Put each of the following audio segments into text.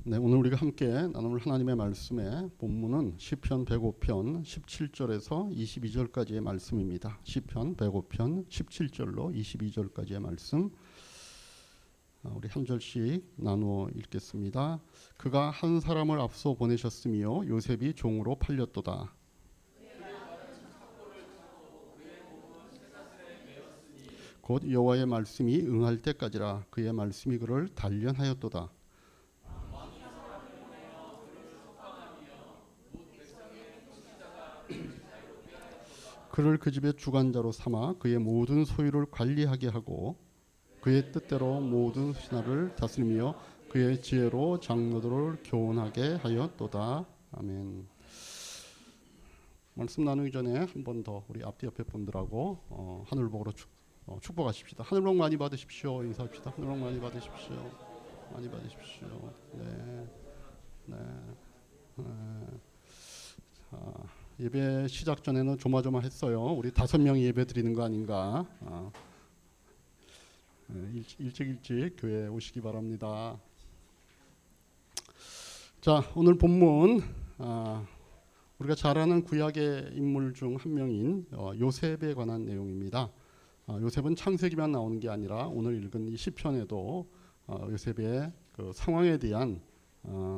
네, 오늘 우리가 함께 나눌 하나님의 말씀의 본문은 시편 105편 17절에서 22절까지의 말씀입니다. 시편 105편 17절로 22절까지의 말씀, 우리 한 절씩 나누어 읽겠습니다. 그가 한 사람을 앞서 보내셨으며 요셉이 종으로 팔렸도다. 곧 여호와의 말씀이 응할 때까지라. 그의 말씀이 그를 단련하였도다. 그를 그 집의 주관자로 삼아 그의 모든 소유를 관리하게 하고 그의 뜻대로 모든 신하를 다스리며 그의 지혜로 장로들을 교훈하게 하였도다. 아멘. 말씀 나누기 전에 한 번 더 우리 앞뒤 옆에 분들하고 하늘복으로 축복하십시다. 하늘복 많이 받으십시오. 인사합시다. 하늘복 많이 받으십시오. 많이 받으십시오. 네. 예배 시작 전에는 조마조마했어요. 우리 5명이 예배 드리는 거 아닌가? 일찍 교회에 오시기 바랍니다. 자, 오늘 본문 우리가 잘 아는 구약의 인물 중 한 명인 요셉에 관한 내용입니다. 요셉은 창세기만 나오는 게 아니라 오늘 읽은 이 시편에도 요셉의 그 상황에 대한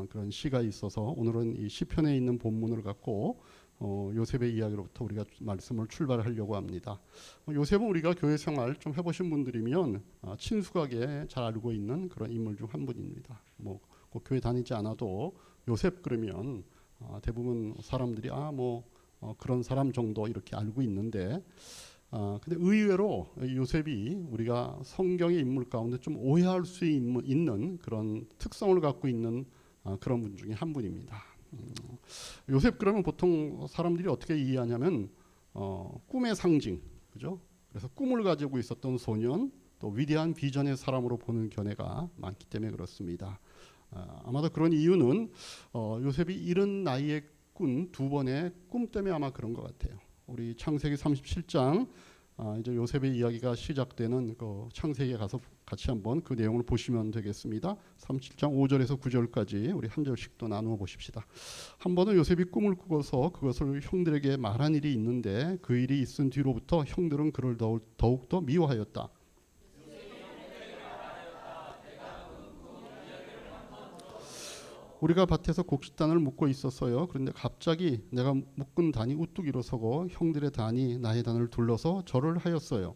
그런 시가 있어서 오늘은 이 시편에 있는 본문을 갖고 요셉의 이야기로부터 우리가 말씀을 출발하려고 합니다. 요셉은 우리가 교회 생활 좀 해보신 분들이면 친숙하게 잘 알고 있는 그런 인물 중 한 분입니다. 꼭 교회 다니지 않아도 요셉 그러면 대부분 사람들이 그런 사람 정도 이렇게 알고 있는데, 근데 의외로 요셉이 우리가 성경의 인물 가운데 좀 오해할 수 있는 그런 특성을 갖고 있는 그런 분 중에 한 분입니다. 요셉 그러면 보통 사람들이 어떻게 이해하냐면 꿈의 상징, 그죠? 그래서 꿈을 가지고 있었던 소년, 또 위대한 비전의 사람으로 보는 견해가 많기 때문에 그렇습니다. 아마도 그런 이유는 요셉이 이른 나이에 꾼 2번의 꿈 때문에 아마 그런 것 같아요. 우리 창세기 37장 이제 요셉의 이야기가 시작되는 그 창세기에 가서 같이 한번 그 내용을 보시면 되겠습니다. 37장 5절에서 9절까지 우리 한 절씩 또 나누어 보십시다. 한 번은 요셉이 꿈을 꾸고서 그것을 형들에게 말한 일이 있는데 그 일이 있은 뒤로부터 형들은 그를 더욱더 미워하였다. 우리가 밭에서 곡식단을 묶고 있었어요. 그런데 갑자기 내가 묶은 단이 우뚝 일어서고 형들의 단이 나의 단을 둘러서 절을 하였어요.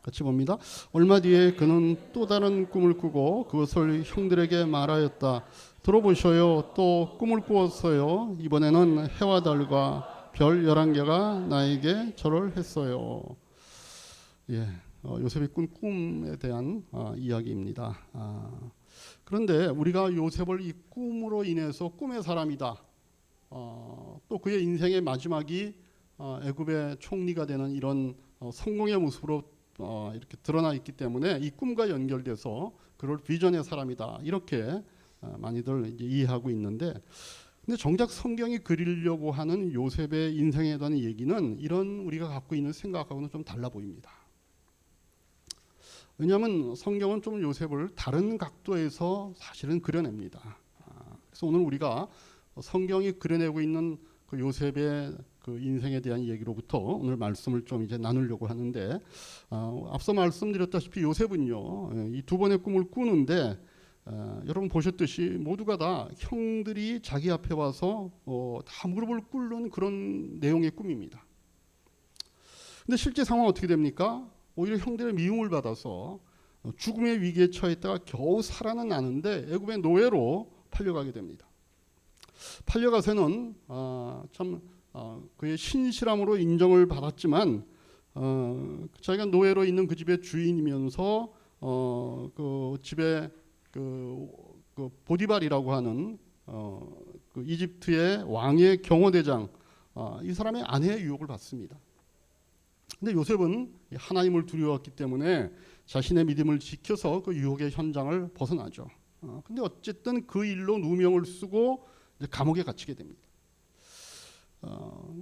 같이 봅니다. 얼마 뒤에 그는 또 다른 꿈을 꾸고 그것을 형들에게 말하였다. 들어보셔요. 또 꿈을 꾸었어요. 이번에는 해와 달과 별 11개가 나에게 절을 했어요. 요셉이 꾼 꿈에 대한 이야기입니다. 그런데 우리가 요셉을 이 꿈으로 인해서 꿈의 사람이다. 또 그의 인생의 마지막이 애굽의 총리가 되는 이런 성공의 모습으로 이렇게 드러나 있기 때문에 이 꿈과 연결돼서 그를 비전의 사람이다. 이렇게 많이들 이제 이해하고 있는데, 근데 정작 성경이 그리려고 하는 요셉의 인생에 대한 얘기는 이런 우리가 갖고 있는 생각하고는 좀 달라 보입니다. 왜냐하면 성경은 좀 요셉을 다른 각도에서 사실은 그려냅니다. 그래서 오늘 우리가 성경이 그려내고 있는 그 요셉의 그 인생에 대한 얘기로부터 오늘 말씀을 좀 이제 나누려고 하는데, 앞서 말씀드렸다시피 요셉은요, 이 2번의 꿈을 꾸는데 여러분 보셨듯이 모두가 다 형들이 자기 앞에 와서 다 무릎을 꿇는 그런 내용의 꿈입니다. 근데 실제 상황은 어떻게 됩니까? 오히려 형들의 미움을 받아서 죽음의 위기에 처했다가 겨우 살아나는데 애굽의 노예로 팔려가게 됩니다. 팔려가서는 그의 신실함으로 인정을 받았지만 자기가 노예로 있는 그 집의 주인이면서 그 집에 그 보디발이라고 하는 그 이집트의 왕의 경호대장, 이 사람의 아내의 유혹을 받습니다. 근데 요셉은 하나님을 두려워했기 때문에 자신의 믿음을 지켜서 그 유혹의 현장을 벗어나죠. 근데 어쨌든 그 일로 누명을 쓰고 이제 감옥에 갇히게 됩니다.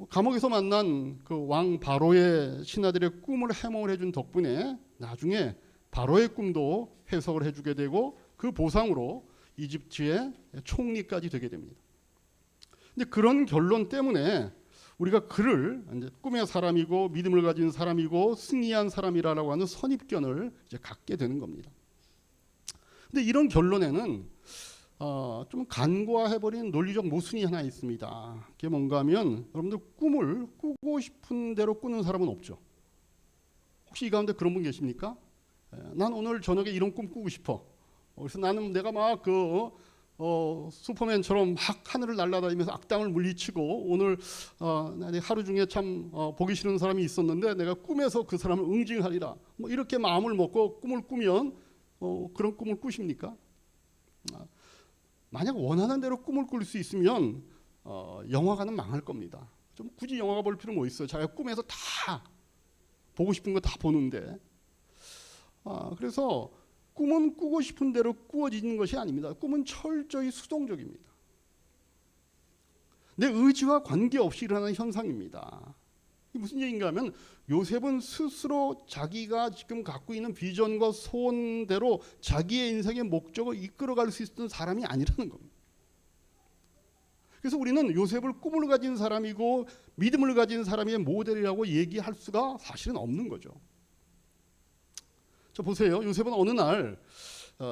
감옥에서 만난 그 왕 바로의 신하들의 꿈을 해몽을 해준 덕분에 나중에 바로의 꿈도 해석을 해주게 되고 그 보상으로 이집트의 총리까지 되게 됩니다. 근데 그런 결론 때문에 우리가 그를 이제 꿈의 사람이고 믿음을 가진 사람이고 승리한 사람이라고 하는 선입견을 이제 갖게 되는 겁니다. 근데 이런 결론에는 좀 간과해버린 논리적 모순이 하나 있습니다. 그게 뭔가 하면 여러분들 꿈을 꾸고 싶은 대로 꾸는 사람은 없죠. 혹시 이 가운데 그런 분 계십니까? 난 오늘 저녁에 이런 꿈 꾸고 싶어. 그래서 나는 내가 막 슈퍼맨처럼 막 하늘을 날아다니면서 악당을 물리치고 오늘 하루 중에 참 보기 싫은 사람이 있었는데 내가 꿈에서 그 사람을 응징하리라. 뭐 이렇게 마음을 먹고 꿈을 꾸면 그런 꿈을 꾸십니까? 만약 원하는 대로 꿈을 꿀 수 있으면 영화관은 망할 겁니다. 좀 굳이 영화가 볼 필요 뭐 있어요? 자기가 꿈에서 다 보고 싶은 거 다 보는데. 그래서 꿈은 꾸고 싶은 대로 꾸어지는 것이 아닙니다. 꿈은 철저히 수동적입니다. 내 의지와 관계없이 일어나는 현상입니다. 이게 무슨 얘기인가 하면 요셉은 스스로 자기가 지금 갖고 있는 비전과 소원대로 자기의 인생의 목적을 이끌어갈 수 있었던 사람이 아니라는 겁니다. 그래서 우리는 요셉을 꿈을 가진 사람이고 믿음을 가진 사람의 모델이라고 얘기할 수가 사실은 없는 거죠. 자 보세요. 요셉은 어느 날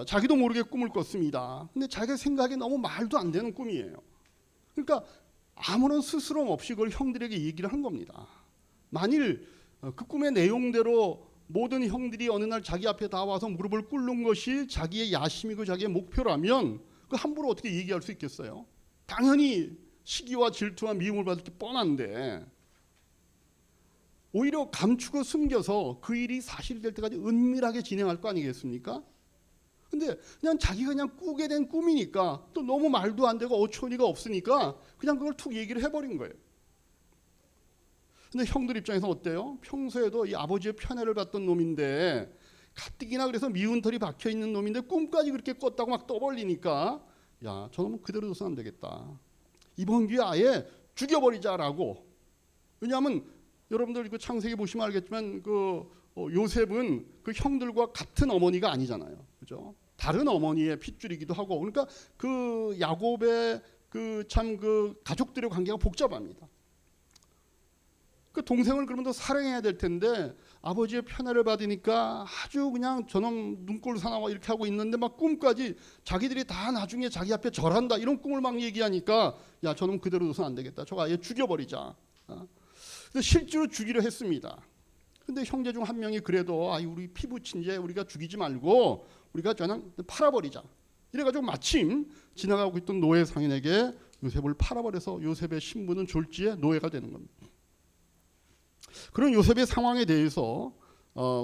자기도 모르게 꿈을 꿨습니다. 근데 자기가 생각에 너무 말도 안 되는 꿈이에요. 그러니까 아무런 스스럼 없이 그걸 형들에게 얘기를 한 겁니다. 만일 그 꿈의 내용대로 모든 형들이 어느 날 자기 앞에 다 와서 무릎을 꿇는 것이 자기의 야심이고 자기의 목표라면 그 함부로 어떻게 얘기할 수 있겠어요? 당연히 시기와 질투와 미움을 받을 게 뻔한데 오히려 감추고 숨겨서 그 일이 사실될 때까지 은밀하게 진행할 거 아니겠습니까? 근데 그냥 자기가 그냥 꾸게 된 꿈이니까 또 너무 말도 안 되고 어처구니가 없으니까 그냥 그걸 툭 얘기를 해버린 거예요. 근데 형들 입장에서 어때요? 평소에도 이 아버지의 편애를 받던 놈인데 가뜩이나 그래서 미운 털이 박혀 있는 놈인데 꿈까지 그렇게 꿨다고 막 떠벌리니까 야, 저놈은 그대로 둬서는 안 되겠다. 이번 기회에 아예 죽여버리자라고. 왜냐하면 여러분들 그 창세기 보시면 알겠지만 요셉은 그 형들과 같은 어머니가 아니잖아요, 그죠? 다른 어머니의 핏줄이기도 하고, 그러니까 그 야곱의 그 가족들의 관계가 복잡합니다. 그 동생을 그러면 더 사랑해야 될 텐데 아버지의 편애를 받으니까 아주 그냥 저놈 눈꼴 사나워 이렇게 하고 있는데 막 꿈까지 자기들이 다 나중에 자기 앞에 절한다 이런 꿈을 막 얘기하니까 야 저놈 그대로 둬서는 안 되겠다. 저거 아예 죽여버리자. 그래서 실제로 죽이려 했습니다. 근데 형제 중 한 명이 그래도 우리 피부 친제 우리가 죽이지 말고 우리가 저는 팔아버리자. 이래가지고 마침 지나가고 있던 노예 상인에게 요셉을 팔아버려서 요셉의 신분은 졸지에 노예가 되는 겁니다. 그런 요셉의 상황에 대해서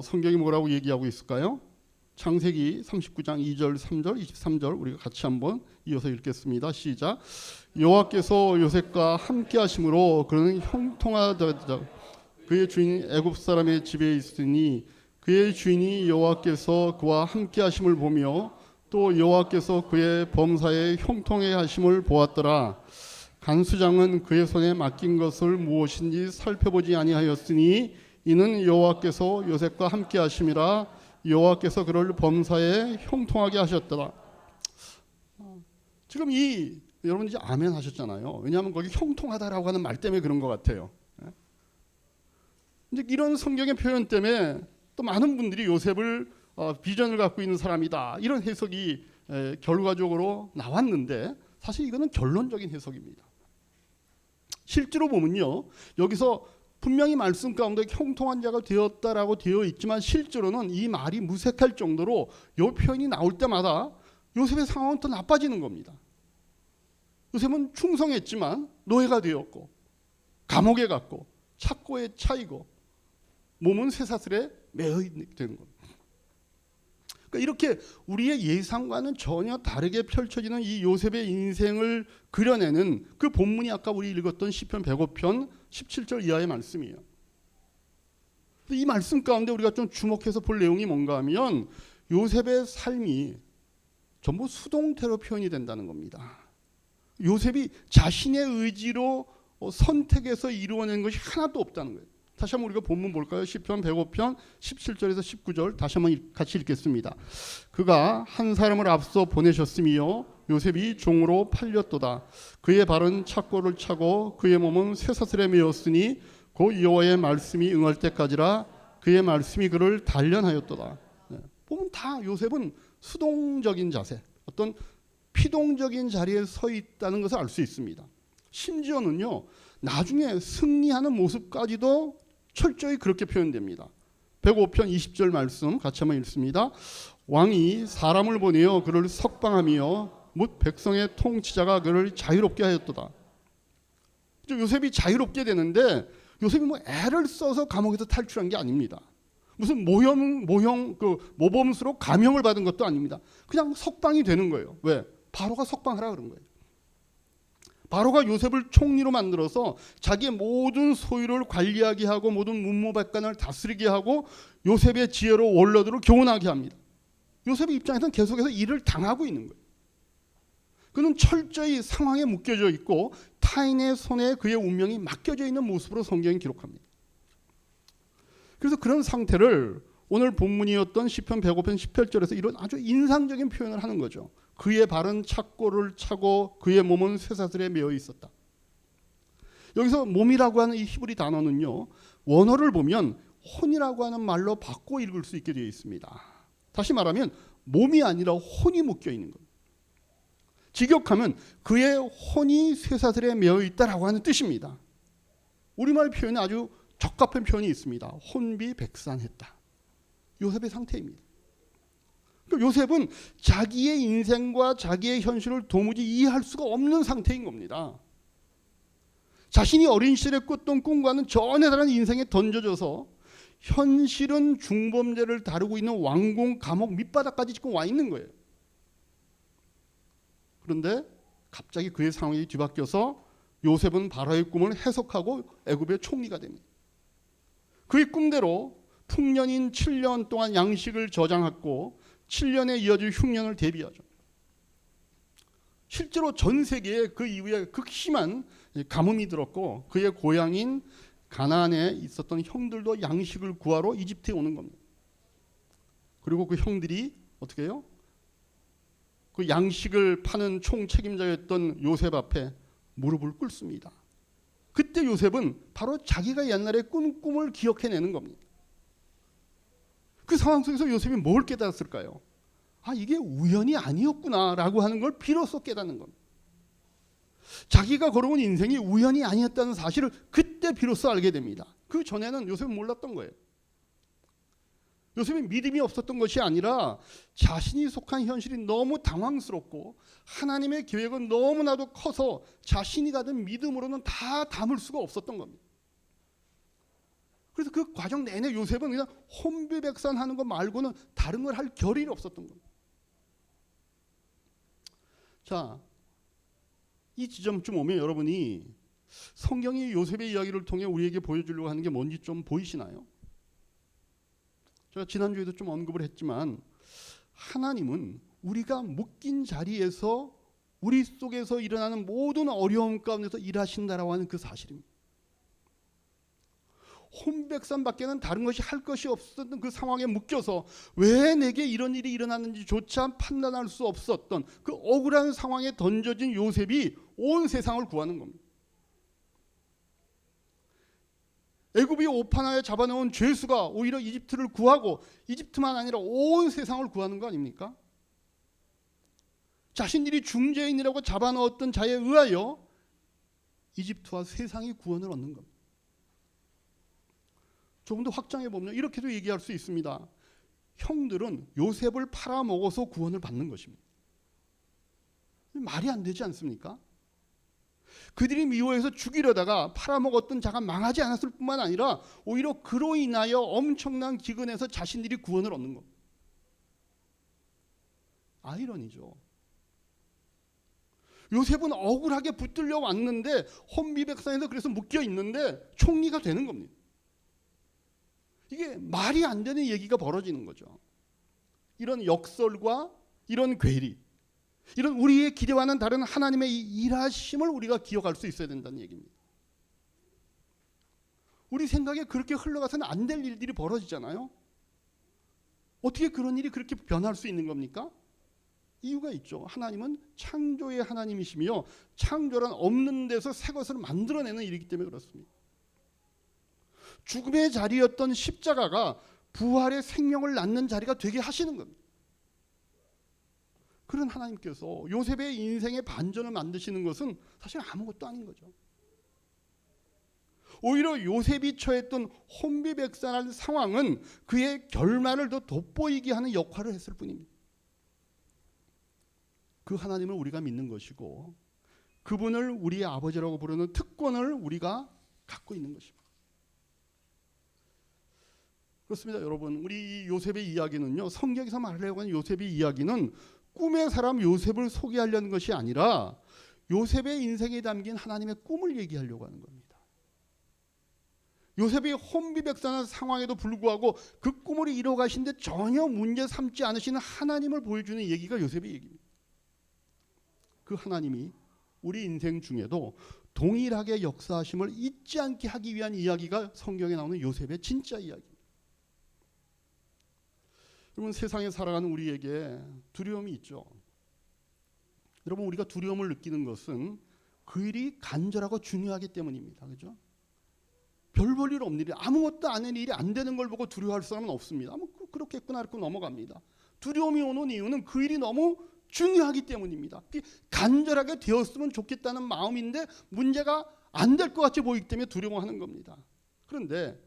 성경이 뭐라고 얘기하고 있을까요? 창세기 39장 2절, 3절, 23절 우리가 같이 한번 이어서 읽겠습니다. 시작. 여호와께서 요셉과 함께 하심으로 그는 형통하다. 그의 주인 애굽 사람의 집에 있으니 그의 주인이 여호와께서 그와 함께 하심을 보며 또 여호와께서 그의 범사에 형통해 하심을 보았더라. 간수장은 그의 손에 맡긴 것을 무엇인지 살펴보지 아니하였으니 이는 여호와께서 요셉과 함께 하심이라. 여호와께서 그를 범사에 형통하게 하셨더라. 지금 여러분 이제 아멘 하셨잖아요. 왜냐하면 거기 형통하다라고 하는 말 때문에 그런 것 같아요. 이제 이런 성경의 표현 때문에 또 많은 분들이 요셉을 비전을 갖고 있는 사람이다 이런 해석이 결과적으로 나왔는데 사실 이거는 결론적인 해석입니다. 실제로 보면요, 여기서 분명히 말씀 가운데 형통한 자가 되었다라고 되어 있지만 실제로는 이 말이 무색할 정도로 이 표현이 나올 때마다 요셉의 상황은 더 나빠지는 겁니다. 요셉은 충성했지만 노예가 되었고 감옥에 갔고 착고에 차이고 몸은 쇠사슬에 매여 되는 겁니다. 그러니까 이렇게 우리의 예상과는 전혀 다르게 펼쳐지는 이 요셉의 인생을 그려내는 그 본문이 아까 우리 읽었던 시편 105편 17절 이하의 말씀이에요. 이 말씀 가운데 우리가 좀 주목해서 볼 내용이 뭔가 하면 요셉의 삶이 전부 수동태로 표현이 된다는 겁니다. 요셉이 자신의 의지로 선택해서 이루어낸 것이 하나도 없다는 거예요. 다시 한번 우리가 본문 볼까요? 시편 105편 17절에서 19절 다시 한번 같이 읽겠습니다. 그가 한 사람을 앞서 보내셨으며 요셉이 종으로 팔렸도다. 그의 발은 착고를 차고 그의 몸은 쇠사슬에 매였으니 곧 여호와의 말씀이 응할 때까지라. 그의 말씀이 그를 단련하였도다. 보면 다 요셉은 수동적인 자세, 어떤 피동적인 자리에 서 있다는 것을 알 수 있습니다. 심지어는요, 나중에 승리하는 모습까지도 철저히 그렇게 표현됩니다. 105편 20절 말씀 같이 한번 읽습니다. 왕이 사람을 보내어 그를 석방하며 뭇 백성의 통치자가 그를 자유롭게 하였도다. 요셉이 자유롭게 되는데 요셉이 뭐 애를 써서 감옥에서 탈출한 게 아닙니다. 무슨 모범수로 감형을 받은 것도 아닙니다. 그냥 석방이 되는 거예요. 왜? 바로가 석방하라 그런 거예요. 바로가 요셉을 총리로 만들어서 자기의 모든 소유를 관리하게 하고 모든 문무백관을 다스리게 하고 요셉의 지혜로 원로들을 교훈하게 합니다. 요셉의 입장에서는 계속해서 일을 당하고 있는 거예요. 그는 철저히 상황에 묶여져 있고 타인의 손에 그의 운명이 맡겨져 있는 모습으로 성경이 기록합니다. 그래서 그런 상태를 오늘 본문이었던 시편 105편 18절에서 이런 아주 인상적인 표현을 하는 거죠. 그의 발은 착고를 차고 그의 몸은 쇠사슬에 매어 있었다. 여기서 몸이라고 하는 이 히브리 단어는요, 원어를 보면 혼이라고 하는 말로 바꿔 읽을 수 있게 되어 있습니다. 다시 말하면 몸이 아니라 혼이 묶여 있는 겁니다. 직역하면 그의 혼이 쇠사슬에 매어 있다라고 하는 뜻입니다. 우리말 표현에 아주 적합한 표현이 있습니다. 혼비백산했다. 요셉의 상태입니다. 요셉은 자기의 인생과 자기의 현실을 도무지 이해할 수가 없는 상태인 겁니다. 자신이 어린 시절에 꿨던 꿈과는 전혀 다른 인생에 던져져서 현실은 중범죄를 다루고 있는 왕궁 감옥 밑바닥까지 지금 와 있는 거예요. 그런데 갑자기 그의 상황이 뒤바뀌어서 요셉은 바로의 꿈을 해석하고 애굽의 총리가 됩니다. 그의 꿈대로 풍년인 7년 동안 양식을 저장했고 7년에 이어질 흉년을 대비하죠. 실제로 전 세계에 그 이후에 극심한 가뭄이 들었고 그의 고향인 가나안에 있었던 형들도 양식을 구하러 이집트에 오는 겁니다. 그리고 그 형들이 어떻게 해요? 그 양식을 파는 총책임자였던 요셉 앞에 무릎을 꿇습니다. 그때 요셉은 바로 자기가 옛날에 꾼 꿈을 기억해내는 겁니다. 그 상황 속에서 요셉이 뭘 깨달았을까요? 아, 이게 우연이 아니었구나라고 하는 걸 비로소 깨닫는 겁니다. 자기가 걸어온 인생이 우연이 아니었다는 사실을 그때 비로소 알게 됩니다. 그 전에는 요셉은 몰랐던 거예요. 요셉이 믿음이 없었던 것이 아니라 자신이 속한 현실이 너무 당황스럽고 하나님의 계획은 너무나도 커서 자신이 가진 믿음으로는 다 담을 수가 없었던 겁니다. 그래서 그 과정 내내 요셉은 그냥 혼비백산하는 것 말고는 다른 걸 할 겨를이 없었던 겁니다. 자, 이 지점쯤 오면 여러분이 성경이 요셉의 이야기를 통해 우리에게 보여주려고 하는 게 뭔지 좀 보이시나요? 제가 지난주에도 좀 언급을 했지만 하나님은 우리가 묶인 자리에서 우리 속에서 일어나는 모든 어려움 가운데서 일하신다라고 하는 그 사실입니다. 혼백산밖에는 다른 것이 할 것이 없었던 그 상황에 묶여서 왜 내게 이런 일이 일어났는지조차 판단할 수 없었던 그 억울한 상황에 던져진 요셉이 온 세상을 구하는 겁니다. 애굽이 오판하에 잡아놓은 죄수가 오히려 이집트를 구하고 이집트만 아니라 온 세상을 구하는 거 아닙니까? 자신들이 중재인이라고 잡아넣었던 자에 의하여 이집트와 세상이 구원을 얻는 겁니다. 조금 더 확장해 보면 이렇게도 얘기할 수 있습니다. 형들은 요셉을 팔아먹어서 구원을 받는 것입니다. 말이 안 되지 않습니까? 그들이 미워해서 죽이려다가 팔아먹었던 자가 망하지 않았을 뿐만 아니라 오히려 그로 인하여 엄청난 기근에서 자신들이 구원을 얻는 겁니다. 아이러니죠. 요셉은 억울하게 붙들려 왔는데 혼비백산에서 그래서 묶여 있는데 총리가 되는 겁니다. 이게 말이 안 되는 얘기가 벌어지는 거죠. 이런 역설과 이런 괴리, 이런 우리의 기대와는 다른 하나님의 이 일하심을 우리가 기억할 수 있어야 된다는 얘기입니다. 우리 생각에 그렇게 흘러가서는 안 될 일들이 벌어지잖아요. 어떻게 그런 일이 그렇게 변할 수 있는 겁니까? 이유가 있죠. 하나님은 창조의 하나님이시며 창조란 없는 데서 새 것을 만들어내는 일이기 때문에 그렇습니다. 죽음의 자리였던 십자가가 부활의 생명을 낳는 자리가 되게 하시는 겁니다. 그런 하나님께서 요셉의 인생의 반전을 만드시는 것은 사실 아무것도 아닌 거죠. 오히려 요셉이 처했던 혼비백산한 상황은 그의 결말을 더 돋보이게 하는 역할을 했을 뿐입니다. 그 하나님을 우리가 믿는 것이고 그분을 우리의 아버지라고 부르는 특권을 우리가 갖고 있는 것입니다. 그렇습니다. 여러분, 우리 요셉의 이야기는요, 성경에서 말하려고 하는 요셉의 이야기는 꿈의 사람 요셉을 소개하려는 것이 아니라 요셉의 인생에 담긴 하나님의 꿈을 얘기하려고 하는 겁니다. 요셉이 혼비백산한 상황에도 불구하고 그 꿈을 이뤄가신데 전혀 문제 삼지 않으시는 하나님을 보여주는 얘기가 요셉의 얘기입니다. 그 하나님이 우리 인생 중에도 동일하게 역사하심을 잊지 않게 하기 위한 이야기가 성경에 나오는 요셉의 진짜 이야기입니다. 여러분, 세상에 살아가는 우리에게 두려움이 있죠. 여러분, 우리가 두려움을 느끼는 것은 그 일이 간절하고 중요하기 때문입니다. 그렇죠? 별 볼 일 없는 일, 아무것도 아닌 일이 안 되는 걸 보고 두려워할 사람은 없습니다. 뭐 그렇겠구나 이렇게 넘어갑니다. 두려움이 오는 이유는 그 일이 너무 중요하기 때문입니다. 간절하게 되었으면 좋겠다는 마음인데 문제가 안 될 것 같이 보이기 때문에 두려워하는 겁니다. 그런데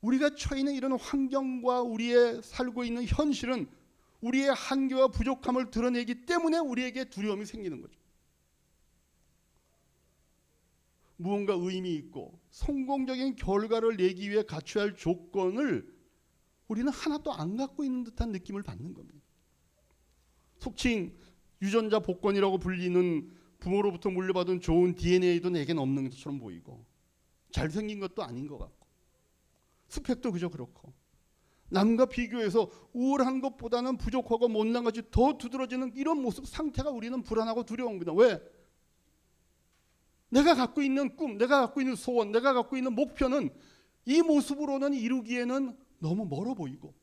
우리가 처해 있는 이런 환경과 우리의 살고 있는 현실은 우리의 한계와 부족함을 드러내기 때문에 우리에게 두려움이 생기는 거죠. 무언가 의미 있고 성공적인 결과를 내기 위해 갖춰야 할 조건을 우리는 하나도 안 갖고 있는 듯한 느낌을 받는 겁니다. 속칭 유전자 복권이라고 불리는 부모로부터 물려받은 좋은 DNA도 내겐 없는 것처럼 보이고 잘생긴 것도 아닌 것 같고 스펙도 그저 그렇고 남과 비교해서 우월한 것보다는 부족하고 못난 것이 더 두드러지는 이런 모습 상태가 우리는 불안하고 두려웁니다. 왜? 내가 갖고 있는 꿈, 내가 갖고 있는 소원, 내가 갖고 있는 목표는 이 모습으로는 이루기에는 너무 멀어 보이고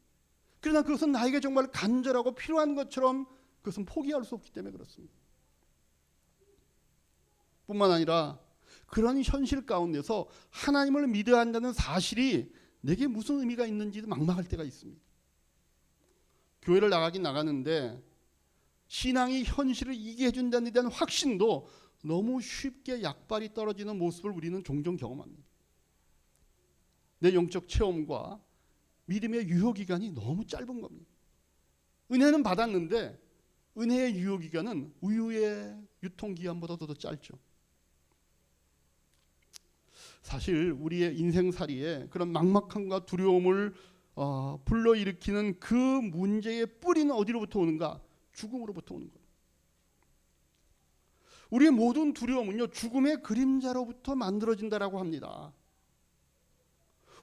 그러나 그것은 나에게 정말 간절하고 필요한 것처럼 그것은 포기할 수 없기 때문에 그렇습니다. 뿐만 아니라 그런 현실 가운데서 하나님을 믿어야 한다는 사실이 내게 무슨 의미가 있는지도 막막할 때가 있습니다. 교회를 나가긴 나가는데 신앙이 현실을 이기게 해준다는 데 대한 확신도 너무 쉽게 약발이 떨어지는 모습을 우리는 종종 경험합니다. 내 영적 체험과 믿음의 유효기간이 너무 짧은 겁니다. 은혜는 받았는데 은혜의 유효기간은 우유의 유통기간보다도 더 짧죠. 사실 우리의 인생살이에 그런 막막함과 두려움을 불러일으키는 그 문제의 뿌리는 어디로부터 오는가? 죽음으로부터 오는 거예요. 우리의 모든 두려움은요, 죽음의 그림자로부터 만들어진다라고 합니다.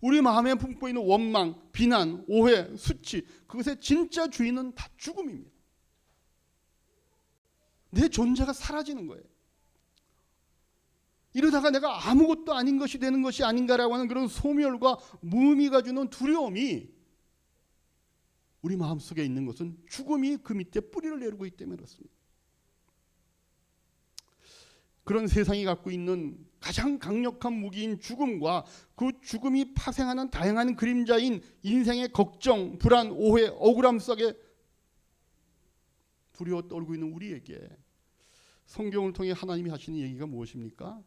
우리 마음에 품고 있는 원망, 비난, 오해, 수치, 그것의 진짜 주인은 다 죽음입니다. 내 존재가 사라지는 거예요. 이러다가 내가 아무것도 아닌 것이 되는 것이 아닌가라고 하는 그런 소멸과 무의미가 주는 두려움이 우리 마음속에 있는 것은 죽음이 그 밑에 뿌리를 내리고 있기 때문에 그렇습니다. 그런 세상이 갖고 있는 가장 강력한 무기인 죽음과 그 죽음이 파생하는 다양한 그림자인 인생의 걱정, 불안, 오해, 억울함 속에 두려워 떨고 있는 우리에게 성경을 통해 하나님이 하시는 얘기가 무엇입니까?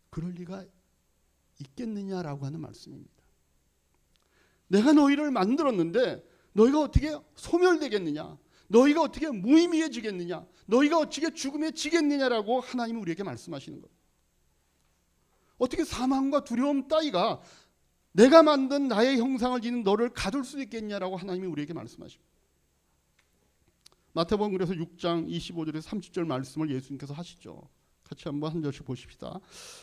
그럴 리가 있겠느냐라고 하는 말씀입니다. 내가 너희를 만들었는데 너희가 어떻게 소멸되겠느냐? 너희가 어떻게 무의미해지겠느냐? 너희가 어떻게 죽음에 지겠느냐라고 하나님이 우리에게 말씀하시는 거예요. 어떻게 사망과 두려움 따위가 내가 만든 나의 형상을 지닌 너를 가둘 수 있겠냐라고 하나님이 우리에게 말씀하십니다. 마태복음 그래서 6장 25절에서 30절 말씀을 예수님께서 하시죠. 같이 한번 한 절씩 보십시다.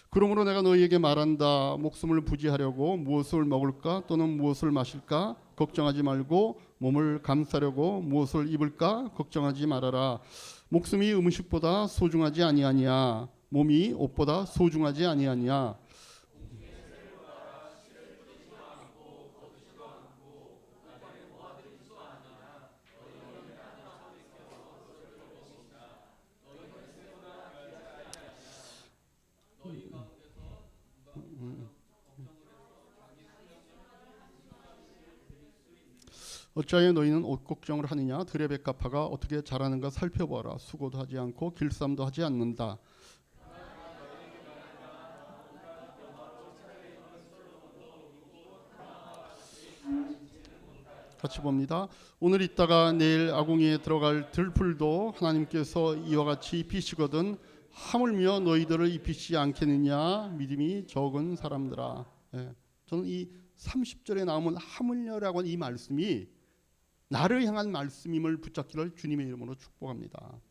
그러므로 내가 너희에게 말한다. 목숨을 부지하려고 무엇을 먹을까 또는 무엇을 마실까 걱정하지 말고 몸을 감싸려고 무엇을 입을까 걱정하지 말아라. 목숨이 음식보다 소중하지 아니하니야. 몸이 옷보다 소중하지 아니하니야. 어찌하여 너희는 옷 걱정을 하느냐. 들의 백합화가 어떻게 자라는가 살펴보아라. 수고도 하지 않고 길쌈도 하지 않는다. 같이 봅니다. 오늘 있다가 내일 아궁이에 들어갈 들풀도 하나님께서 이와 같이 입히시거든 하물며 너희들을 입히시지 않겠느냐. 믿음이 적은 사람들아. 저는 이 30절에 나오는 하물며라고 하는 이 말씀이 나를 향한 말씀임을 붙잡기를 주님의 이름으로 축복합니다.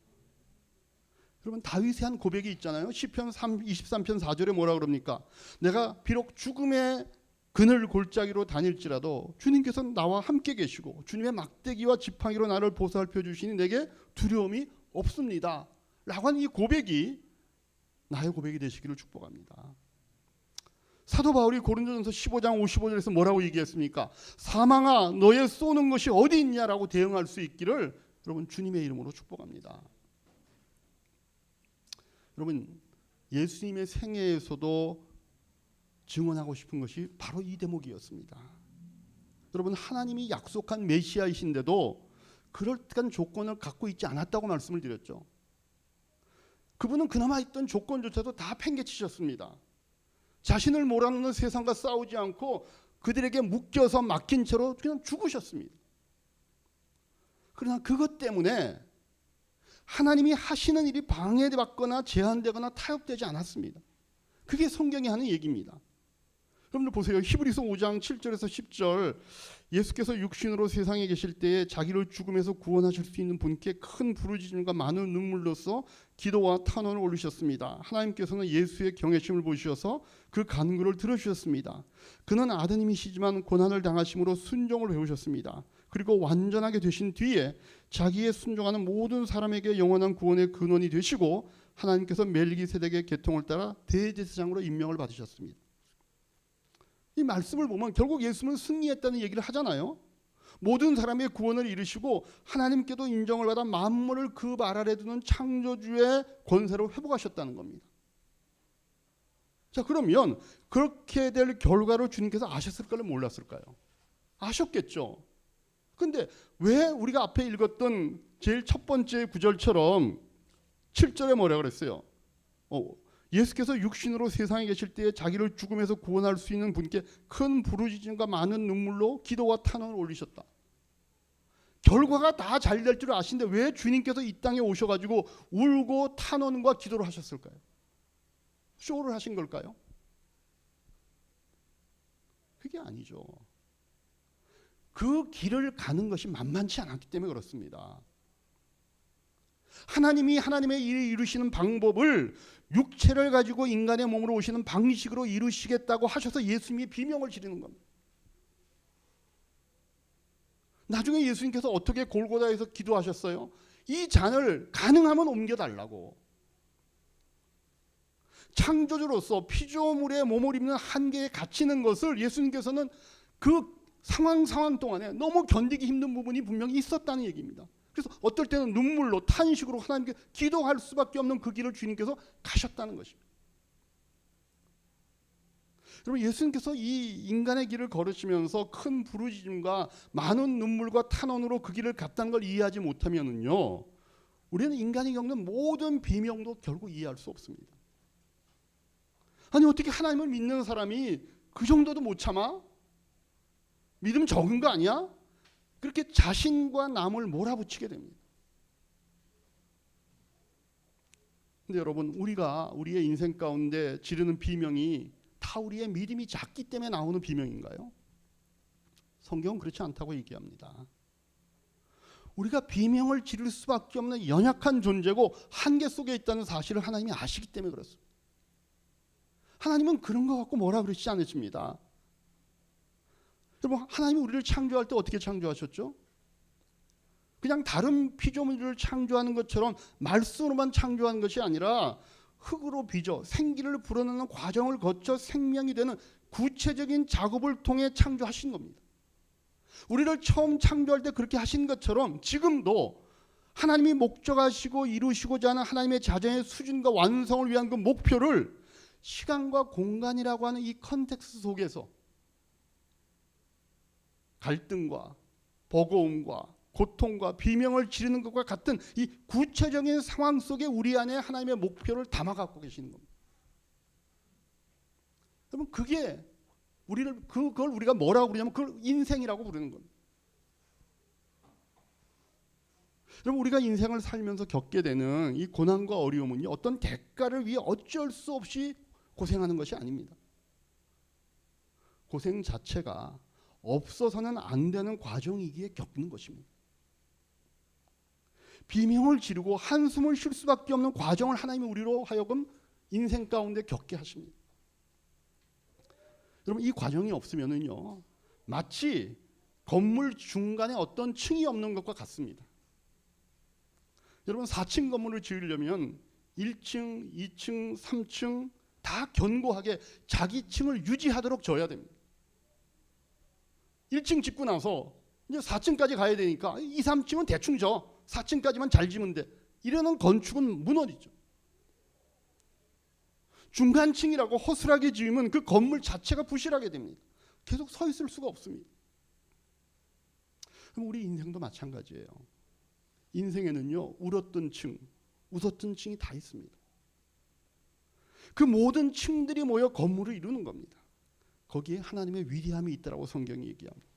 여러분, 다윗의 한 고백이 있잖아요. 시편 23편 4절에 뭐라 그럽니까? 내가 비록 죽음의 그늘 골짜기로 다닐지라도 주님께서 나와 함께 계시고 주님의 막대기와 지팡이로 나를 보살펴 주시니 내게 두려움이 없습니다. 라고 하는 이 고백이 나의 고백이 되시기를 축복합니다. 사도 바울이 고린도전서 15장 55절에서 뭐라고 얘기했습니까? 사망아 너의 쏘는 것이 어디 있냐라고 대응할 수 있기를 여러분 주님의 이름으로 축복합니다. 여러분, 예수님의 생애에서도 증언하고 싶은 것이 바로 이 대목이었습니다. 여러분, 하나님이 약속한 메시아이신데도 그럴듯한 조건을 갖고 있지 않았다고 말씀을 드렸죠. 그분은 그나마 있던 조건조차도 다 팽개치셨습니다. 자신을 몰아넣는 세상과 싸우지 않고 그들에게 묶여서 막힌 채로 그냥 죽으셨습니다. 그러나 그것 때문에 하나님이 하시는 일이 방해받거나 제한되거나 타협되지 않았습니다. 그게 성경이 하는 얘기입니다. 여러분들 보세요. 히브리서 5장 7절에서 10절, 예수께서 육신으로 세상에 계실 때에 자기를 죽음에서 구원하실 수 있는 분께 큰 부르짖음과 많은 눈물로써 기도와 탄원을 올리셨습니다. 하나님께서는 예수의 경외심을 보시어서 그 간구를 들어주셨습니다. 그는 아드님이시지만 고난을 당하심으로 순종을 배우셨습니다. 그리고 완전하게 되신 뒤에 자기의 순종하는 모든 사람에게 영원한 구원의 근원이 되시고 하나님께서 멜기세덱의 계통을 따라 대제사장으로 임명을 받으셨습니다. 이 말씀을 보면 결국 예수는 승리했다는 얘기를 하잖아요. 모든 사람의 구원을 이루시고 하나님께도 인정을 받아 만물을 그 발 아래 두는 창조주의 권세로 회복하셨다는 겁니다. 자, 그러면 그렇게 될 결과를 주님께서 아셨을까요? 몰랐을까요? 아셨겠죠. 근데 왜 우리가 앞에 읽었던 제일 첫 번째 구절처럼 7절에 뭐라 그랬어요? 예수께서 육신으로 세상에 계실 때에 자기를 죽음에서 구원할 수 있는 분께 큰 부르짖음과 많은 눈물로 기도와 탄원을 올리셨다. 결과가 다 잘 될 줄 아시는데 왜 주님께서 이 땅에 오셔가지고 울고 탄원과 기도를 하셨을까요? 쇼를 하신 걸까요? 그게 아니죠. 그 길을 가는 것이 만만치 않았기 때문에 그렇습니다. 하나님이 하나님의 일을 이루시는 방법을 육체를 가지고 인간의 몸으로 오시는 방식으로 이루시겠다고 하셔서 예수님이 비명을 지르는 겁니다. 나중에 예수님께서 어떻게 골고다에서 기도하셨어요? 이 잔을 가능하면 옮겨달라고. 창조주로서 피조물의 몸을 입는 한계에 갇히는 것을 예수님께서는 그 상황 동안에 너무 견디기 힘든 부분이 분명히 있었다는 얘기입니다. 그래서 어떨 때는 눈물로 탄식으로 하나님께 기도할 수밖에 없는 그 길을 주님께서 가셨다는 것입니다. 여러분, 예수님께서 이 인간의 길을 걸으시면서 큰 부르짖음과 많은 눈물과 탄원으로 그 길을 갔다는 걸 이해하지 못하면은요, 우리는 인간이 겪는 모든 비명도 결국 이해할 수 없습니다. 아니, 어떻게 하나님을 믿는 사람이 그 정도도 못 참아? 믿음 적은 거 아니야? 그렇게 자신과 남을 몰아붙이게 됩니다. 근데 여러분, 우리가 우리의 인생 가운데 지르는 비명이 다 우리의 믿음이 작기 때문에 나오는 비명인가요? 성경은 그렇지 않다고 얘기합니다. 우리가 비명을 지를 수밖에 없는 연약한 존재고 한계 속에 있다는 사실을 하나님이 아시기 때문에 그렇습니다. 하나님은 그런 거 갖고 뭐라 그러시지 않으십니다. 여러분, 하나님이 우리를 창조할 때 어떻게 창조하셨죠? 그냥 다른 피조물을 창조하는 것처럼 말씀으로만 창조하는 것이 아니라 흙으로 빚어 생기를 불어넣는 과정을 거쳐 생명이 되는 구체적인 작업을 통해 창조하신 겁니다. 우리를 처음 창조할 때 그렇게 하신 것처럼 지금도 하나님이 목적하시고 이루시고자 하는 하나님의 자정의 수준과 완성을 위한 그 목표를 시간과 공간이라고 하는 이 컨텍스트 속에서 갈등과 버거움과 고통과 비명을 지르는 것과 같은 이 구체적인 상황 속에 우리 안에 하나님의 목표를 담아 갖고 계시는 겁니다. 여러분, 그걸 우리가 뭐라고 부르냐면 그걸 인생이라고 부르는 겁니다. 여러분, 우리가 인생을 살면서 겪게 되는 이 고난과 어려움은요, 어떤 대가를 위해 어쩔 수 없이 고생하는 것이 아닙니다. 고생 자체가 없어서는 안 되는 과정이기에 겪는 것입니다. 비명을 지르고 한숨을 쉴 수밖에 없는 과정을 하나님이 우리로 하여금 인생 가운데 겪게 하십니다. 여러분, 이 과정이 없으면은요, 마치 건물 중간에 어떤 층이 없는 것과 같습니다. 여러분, 4층 건물을 지으려면 1층, 2층, 3층 다 견고하게 자기 층을 유지하도록 져야 됩니다. 1층 짓고 나서 이제 4층까지 가야 되니까 2, 3층은 대충 져. 4층까지만 잘 지면 돼. 이러는 건축은 무너지죠. 중간층이라고 허술하게 지으면 그 건물 자체가 부실하게 됩니다. 계속 서 있을 수가 없습니다. 그럼 우리 인생도 마찬가지예요. 인생에는요, 울었던 층, 웃었던 층이 다 있습니다. 그 모든 층들이 모여 건물을 이루는 겁니다. 거기에 하나님의 위대함이 있다라고 성경이 얘기합니다.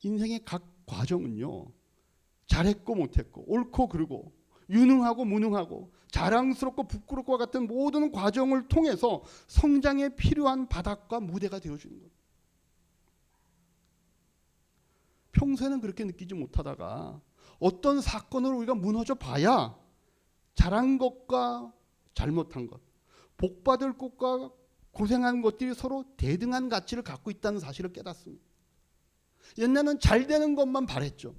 인생의 각 과정은요, 잘했고 못했고 옳고 그르고 유능하고 무능하고 자랑스럽고 부끄럽고 같은 모든 과정을 통해서 성장에 필요한 바닥과 무대가 되어주는 겁니다. 평소에는 그렇게 느끼지 못하다가 어떤 사건으로 우리가 무너져 봐야 잘한 것과 잘못한 것, 복받을 것과 고생한 것들이 서로 대등한 가치를 갖고 있다는 사실을 깨닫습니다. 옛날에는 잘 되는 것만 바랬죠.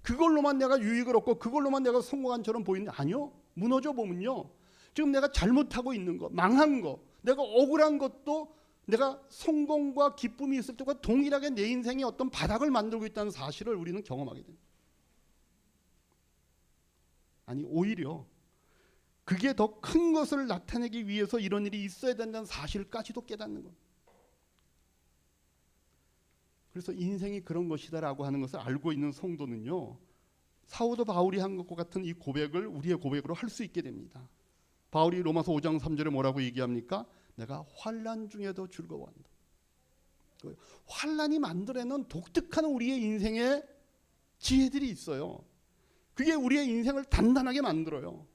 그걸로만 내가 유익을 얻고 그걸로만 내가 성공한처럼 보이는데, 아니요. 무너져 보면요, 지금 내가 잘못하고 있는 거, 망한 거, 내가 억울한 것도 내가 성공과 기쁨이 있을 때와 동일하게 내 인생에 어떤 바닥을 만들고 있다는 사실을 우리는 경험하게 됩니다. 아니, 오히려 그게 더 큰 것을 나타내기 위해서 이런 일이 있어야 된다는 사실까지도 깨닫는 겁니다. 그래서 인생이 그런 것이다라고 하는 것을 알고 있는 성도는요, 사도 바울이 한 것과 같은 이 고백을 우리의 고백으로 할 수 있게 됩니다. 바울이 로마서 5장 3절에 뭐라고 얘기합니까? 내가 환난 중에도 즐거워한다. 환난이 만들어내는 독특한 우리의 인생의 지혜들이 있어요. 그게 우리의 인생을 단단하게 만들어요.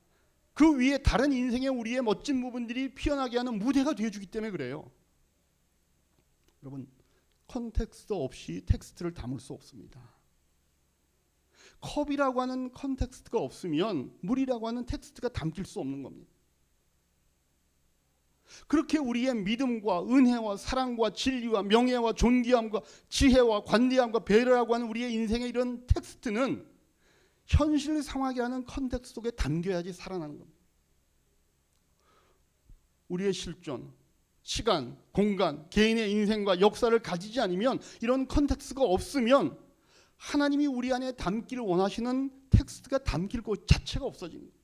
그 위에 다른 인생의 우리의 멋진 부분들이 피어나게 하는 무대가 되어주기 때문에 그래요. 여러분, 컨텍스트 없이 텍스트를 담을 수 없습니다. 컵이라고 하는 컨텍스트가 없으면 물이라고 하는 텍스트가 담길 수 없는 겁니다. 그렇게 우리의 믿음과 은혜와 사랑과 진리와 명예와 존귀함과 지혜와 관대함과 배려라고 하는 우리의 인생의 이런 텍스트는 현실 상황이라는 컨텍스트 속에 담겨야지 살아나는 겁니다. 우리의 실존, 시간, 공간, 개인의 인생과 역사를 가지지 않으면, 이런 컨텍스트가 없으면 하나님이 우리 안에 담기를 원하시는 텍스트가 담길 것 자체가 없어집니다.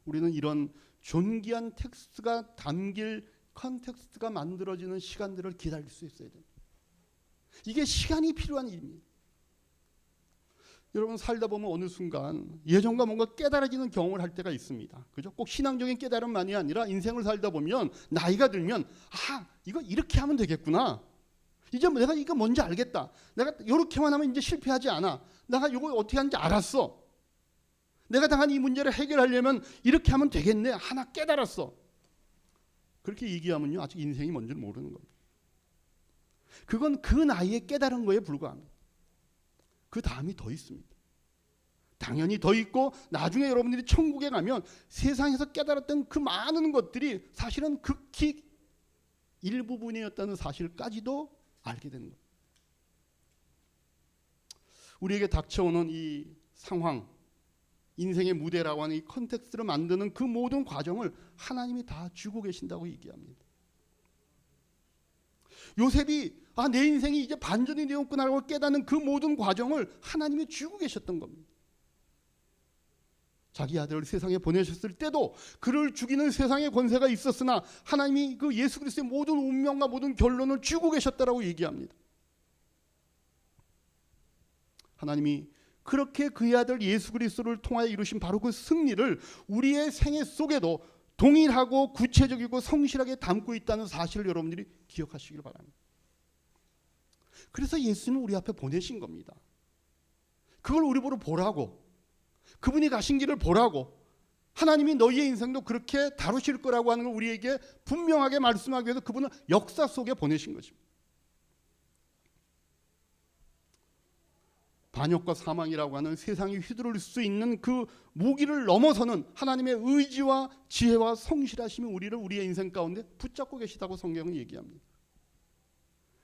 우리는 이런 존귀한 텍스트가 담길 컨텍스트가 만들어지는 시간들을 기다릴 수 있어야 됩니다. 이게 시간이 필요한 일입니다. 여러분, 살다 보면 어느 순간 예전과 뭔가 깨달아지는 경험을 할 때가 있습니다. 그죠? 꼭 신앙적인 깨달음만이 아니라 인생을 살다 보면 나이가 들면, 이거 이렇게 하면 되겠구나. 이제 내가 이거 뭔지 알겠다. 내가 이렇게만 하면 이제 실패하지 않아. 내가 이거 어떻게 하는지 알았어. 내가 당한 이 문제를 해결하려면 이렇게 하면 되겠네. 하나 깨달았어. 그렇게 얘기하면요, 아직 인생이 뭔지를 모르는 겁니다. 그건 그 나이에 깨달은 거에 불과합니다. 그 다음이 더 있습니다. 당연히 더 있고, 나중에 여러분들이 천국에 가면 세상에서 깨달았던 그 많은 것들이 사실은 극히 일부분이었다는 사실까지도 알게 되는 겁니다. 우리에게 닥쳐오는 이 상황, 인생의 무대라고 하는 이 컨텍스트를 만드는 그 모든 과정을 하나님이 다 쥐고 계신다고 얘기합니다. 요셉이 내 인생이 이제 반전이 되었구나라고 깨닫는 그 모든 과정을 하나님이 쥐고 계셨던 겁니다. 자기 아들을 세상에 보내셨을 때도 그를 죽이는 세상의 권세가 있었으나 하나님이 그 예수 그리스도의 모든 운명과 모든 결론을 쥐고 계셨다라고 얘기합니다. 하나님이 그렇게 그의 아들 예수 그리스도를 통하여 이루신 바로 그 승리를 우리의 생애 속에도 동일하고 구체적이고 성실하게 담고 있다는 사실을 여러분들이 기억하시길 바랍니다. 그래서 예수는 우리 앞에 보내신 겁니다. 그걸 우리 보러 보라고, 그분이 가신 길을 보라고, 하나님이 너희의 인생도 그렇게 다루실 거라고 하는 걸 우리에게 분명하게 말씀하기 위해서 그분은 역사 속에 보내신 것입니다. 반역과 사망이라고 하는 세상이 휘두를 수 있는 그 무기를 넘어서는 하나님의 의지와 지혜와 성실하심이 우리를 우리의 인생 가운데 붙잡고 계시다고 성경은 얘기합니다.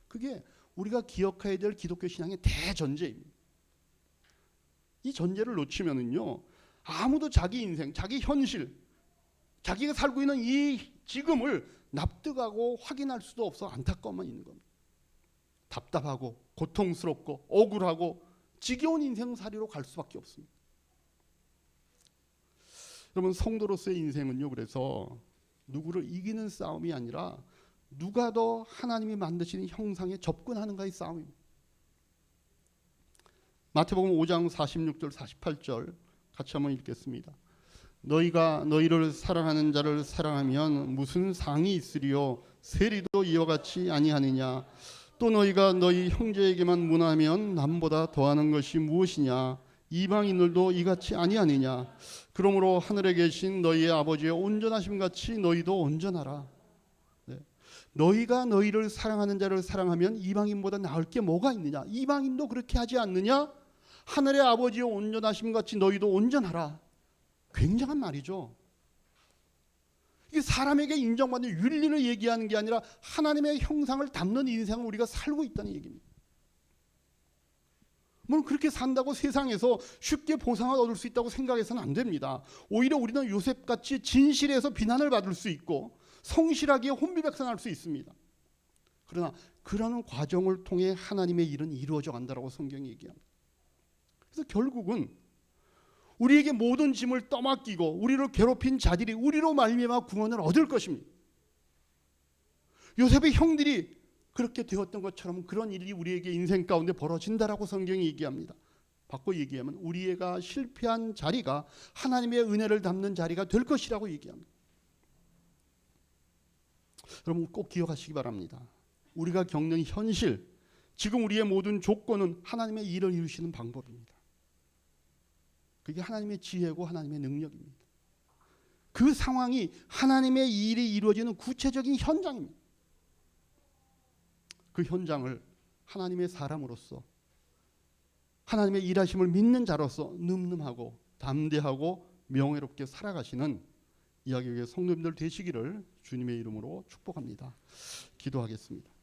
그게 우리가 기억해야 될 기독교 신앙의 대전제입니다. 이 전제를 놓치면은요, 아무도 자기 인생, 자기 현실, 자기가 살고 있는 이 지금을 납득하고 확인할 수도 없어 안타까움만 있는 겁니다. 답답하고 고통스럽고 억울하고 지겨운 인생살이로 갈 수밖에 없습니다. 여러분, 성도로서의 인생은요, 그래서 누구를 이기는 싸움이 아니라 누가 더 하나님이 만드시는 형상에 접근하는가의 싸움입니다. 마태복음 5장 46절 48절 같이 한번 읽겠습니다. 너희가 너희를 사랑하는 자를 사랑하면 무슨 상이 있으리요? 세리도 이와 같이 아니하느냐? 또 너희가 너희 형제에게만 문하면 남보다 더하는 것이 무엇이냐? 이방인들도 이같이 아니하느냐? 그러므로 하늘에 계신 너희의 아버지의 온전하심 같이 너희도 온전하라. 네. 너희가 너희를 사랑하는 자를 사랑하면 이방인보다 나을 게 뭐가 있느냐? 이방인도 그렇게 하지 않느냐? 하늘의 아버지의 온전하심 같이 너희도 온전하라. 굉장한 말이죠. 이게 사람에게 인정받는 윤리를 얘기하는 게 아니라 하나님의 형상을 담는 인생을 우리가 살고 있다는 얘기입니다. 물론 그렇게 산다고 세상에서 쉽게 보상을 얻을 수 있다고 생각해서는 안 됩니다. 오히려 우리는 요셉같이 진실에서 비난을 받을 수 있고 성실하게 혼비백산할 수 있습니다. 그러나 그러는 과정을 통해 하나님의 일은 이루어져 간다라고 성경이 얘기합니다. 그래서 결국은 우리에게 모든 짐을 떠맡기고 우리를 괴롭힌 자들이 우리로 말미암아 구원을 얻을 것입니다. 요셉의 형들이 그렇게 되었던 것처럼 그런 일이 우리에게 인생 가운데 벌어진다라고 성경이 얘기합니다. 바꿔 얘기하면 우리가 실패한 자리가 하나님의 은혜를 담는 자리가 될 것이라고 얘기합니다. 여러분 꼭 기억하시기 바랍니다. 우리가 겪는 현실, 지금 우리의 모든 조건은 하나님의 일을 이루시는 방법입니다. 그게 하나님의 지혜고 하나님의 능력입니다. 그 상황이 하나님의 일이 이루어지는 구체적인 현장입니다. 그 현장을 하나님의 사람으로서 하나님의 일하심을 믿는 자로서 늠름하고 담대하고 명예롭게 살아가시는 이야기의 성도님들 되시기를 주님의 이름으로 축복합니다. 기도하겠습니다.